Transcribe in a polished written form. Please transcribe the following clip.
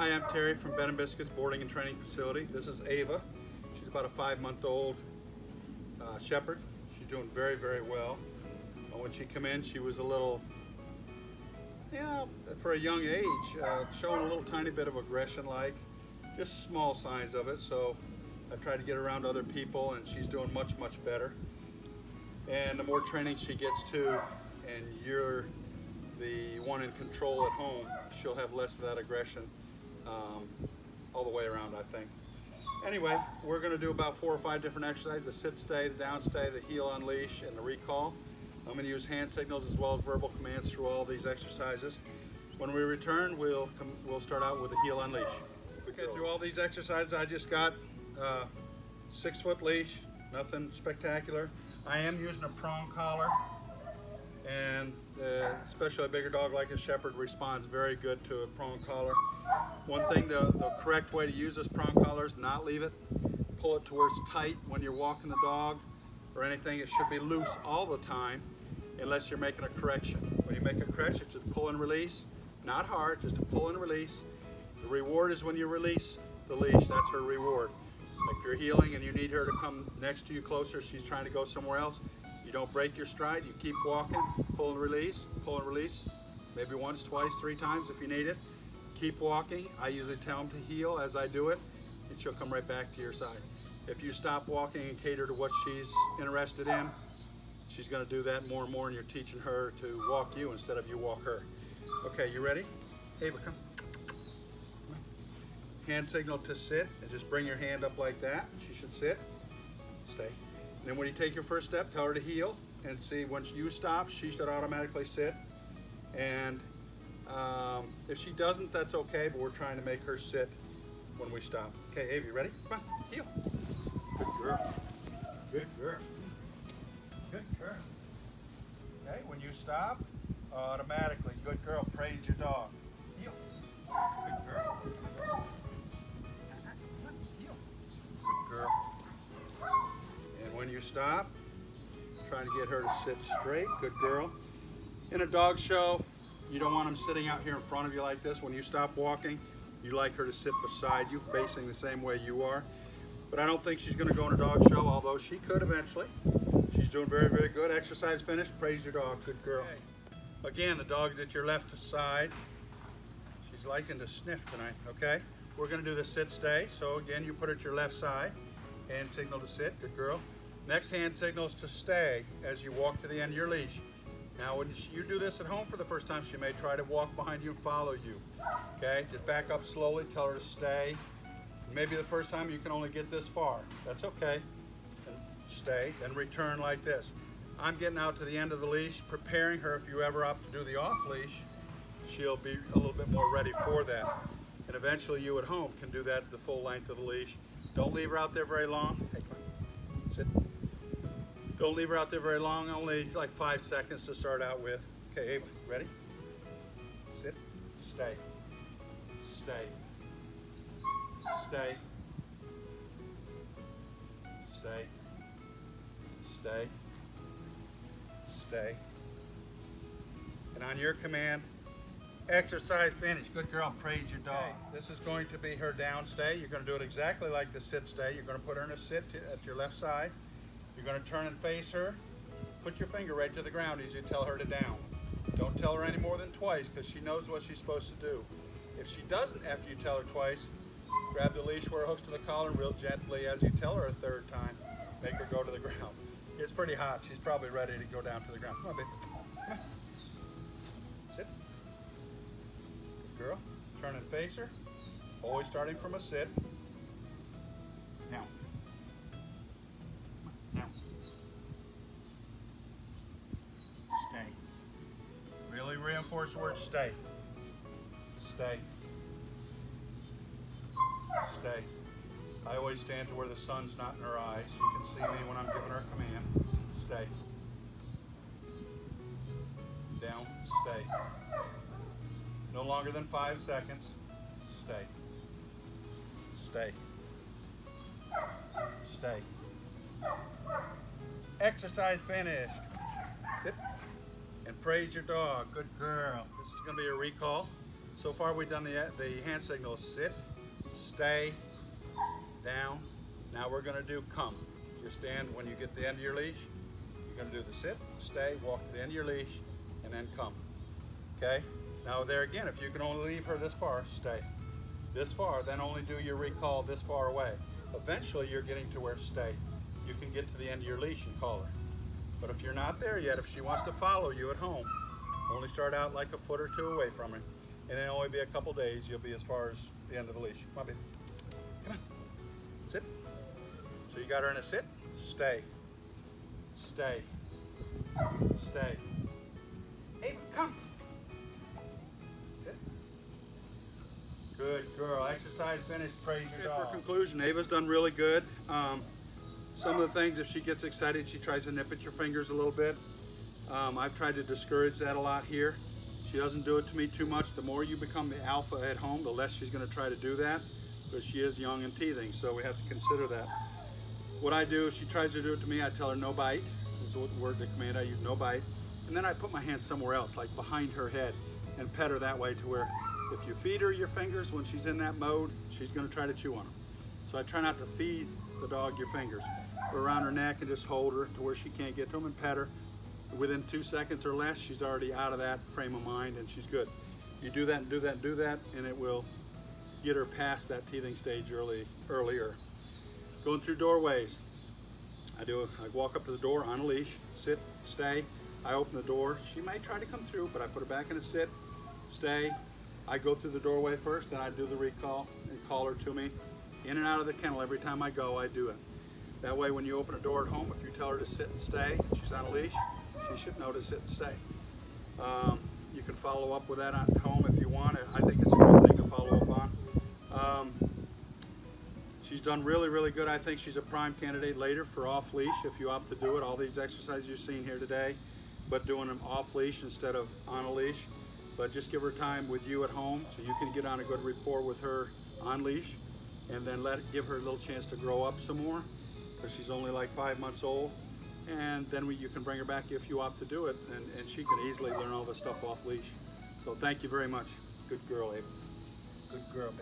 Hi, I'm Terry from Bed and Biscuits Boarding and Training Facility. This is Ava. She's about a 5-month-old shepherd. She's doing very, very well. When she came in, she was a little, you know, for a young age, showing a little tiny bit of aggression, like just small signs of it. So I tried to get her around other people, and she's doing much, much better. And the more training she gets too, and you're the one in control at home, she'll have less of that aggression all the way around, I think. Anyway, we're going to do about 4 or 5 different exercises: the sit stay, the down stay, the heel unleash, and the recall. I'm going to use hand signals as well as verbal commands through all these exercises. When we return, we'll start out with the heel unleash. Okay, through all these exercises, I just got 6-foot leash, nothing spectacular. I am using a prong collar, and especially a bigger dog like a shepherd responds very good to a prong collar. One thing, the correct way to use this prong collar is not leave it, pull it to where it's tight when you're walking the dog or anything. It should be loose all the time unless you're making a correction. When you make a correction, just pull and release, not hard, just a pull and release. The reward is when you release the leash, that's her reward. Like if you're heeling and you need her to come next to you closer, she's trying to go somewhere else, you don't break your stride, you keep walking, pull and release, maybe once, twice, 3 times if you need it. Keep walking. I usually tell them to heel as I do it, and she'll come right back to your side. If you stop walking and cater to what she's interested in, she's going to do that more and more, and you're teaching her to walk you instead of you walk her. Okay, you ready? Ava, come. Hand signal to sit, and just bring your hand up like that. She should sit. Stay. And then when you take your first step, tell her to heel, and see, once you stop, she should automatically sit. And if she doesn't, that's okay, but we're trying to make her sit when we stop. Okay, Ava, you ready? Come on, heel. Good girl. Good girl. Good girl. Okay, when you stop, automatically, good girl, praise your dog. Heel. Good girl. Heel. Good girl. And when you stop, trying to get her to sit straight. Good girl. In a dog show, you don't want them sitting out here in front of you like this. When you stop walking, you like her to sit beside you, facing the same way you are. But I don't think she's going to go in a dog show, although she could eventually. She's doing very, very good. Exercise finished. Praise your dog. Good girl. Okay. Again, the dog's at your left side. She's liking to sniff tonight, okay? We're going to do the sit stay. So again, you put her at your left side. Hand signal to sit. Good girl. Next hand signal is to stay as you walk to the end of your leash. Now, when you do this at home for the first time, she may try to walk behind you and follow you. Okay, just back up slowly, tell her to stay. Maybe the first time you can only get this far. That's okay. And stay, then return like this. I'm getting out to the end of the leash, preparing her. If you ever opt to do the off leash, she'll be a little bit more ready for that. And eventually you at home can do that the full length of the leash. Don't leave her out there very long. Hey, come on. Sit. Don't leave her out there very long, only like 5 seconds to start out with. Okay, Ava, ready? Sit, stay, stay, stay, stay, stay, stay. And on your command, exercise finished. Good girl, praise your dog. Okay. This is going to be her down stay. You're going to do it exactly like the sit stay. You're going to put her in a sit at your left side. You're going to turn and face her. Put your finger right to the ground as you tell her to down. Don't tell her any more than twice because she knows what she's supposed to do. If she doesn't after you tell her twice, grab the leash where it hooks to the collar and real gently as you tell her a 3rd time, make her go to the ground. It's pretty hot. She's probably ready to go down to the ground. Come on, baby. Come on. Sit. Good girl. Turn and face her. Always starting from a sit. Now. Now. Stay. Really reinforce the word stay. Stay. Stay. I always stand to where the sun's not in her eyes. She can see me when I'm giving her a command. Stay. Down. Stay. No longer than 5 seconds. Stay. Stay. Stay. Exercise finished. Sit. And praise your dog. Good girl. This is going to be a recall. So far we've done the hand signals: sit, stay, down. Now we're going to do come. You stand when you get to the end of your leash. You're going to do the sit, stay, walk to the end of your leash, and then come. Okay? Now there again, if you can only leave her this far, stay. This far, then only do your recall this far away. Eventually you're getting to where stay. You can get to the end of your leash and call her. But if you're not there yet, if she wants to follow you at home, only start out like a foot or two away from her. And it'll only be a couple days, you'll be as far as the end of the leash. Come on, baby. Come on. Sit. So you got her in a sit, stay, stay, stay. Ava, come. Sit. Good girl. Exercise finished. Praise your dog. For conclusion, Ava's done really good. Some of the things, if she gets excited, she tries to nip at your fingers a little bit. I've tried to discourage that a lot here. She doesn't do it to me too much. The more you become the alpha at home, the less she's going to try to do that, because she is young and teething, so we have to consider that. What I do, if she tries to do it to me, I tell her no bite. This is the word, the command I use, no bite. And then I put my hand somewhere else, like behind her head, and pet her that way to where if you feed her your fingers when she's in that mode, she's going to try to chew on them. So I try not to feed the dog your fingers. Go around her neck and just hold her to where she can't get to them and pet her. Within 2 seconds or less, she's already out of that frame of mind and she's good. You do that and do that and do that, and it will get her past that teething stage earlier. Going through doorways. I walk up to the door on a leash, sit, stay. I open the door. She might try to come through, but I put her back in a sit, stay. I go through the doorway first, then I do the recall and call her to me. In and out of the kennel, every time I go, I do it. That way, when you open a door at home, if you tell her to sit and stay, she's on a leash, she should know to sit and stay. You can follow up with that at home if you want. I think it's a good thing to follow up on. She's done really, really good. I think she's a prime candidate later for off-leash if you opt to do it. All these exercises you've seen here today, but doing them off-leash instead of on a leash. But just give her time with you at home so you can get on a good rapport with her on leash, and then give her a little chance to grow up some more, because she's only like 5 months old. And then you can bring her back if you opt to do it, and she can easily learn all this stuff off leash. So thank you very much. Good girl, Abe. Good girl, baby.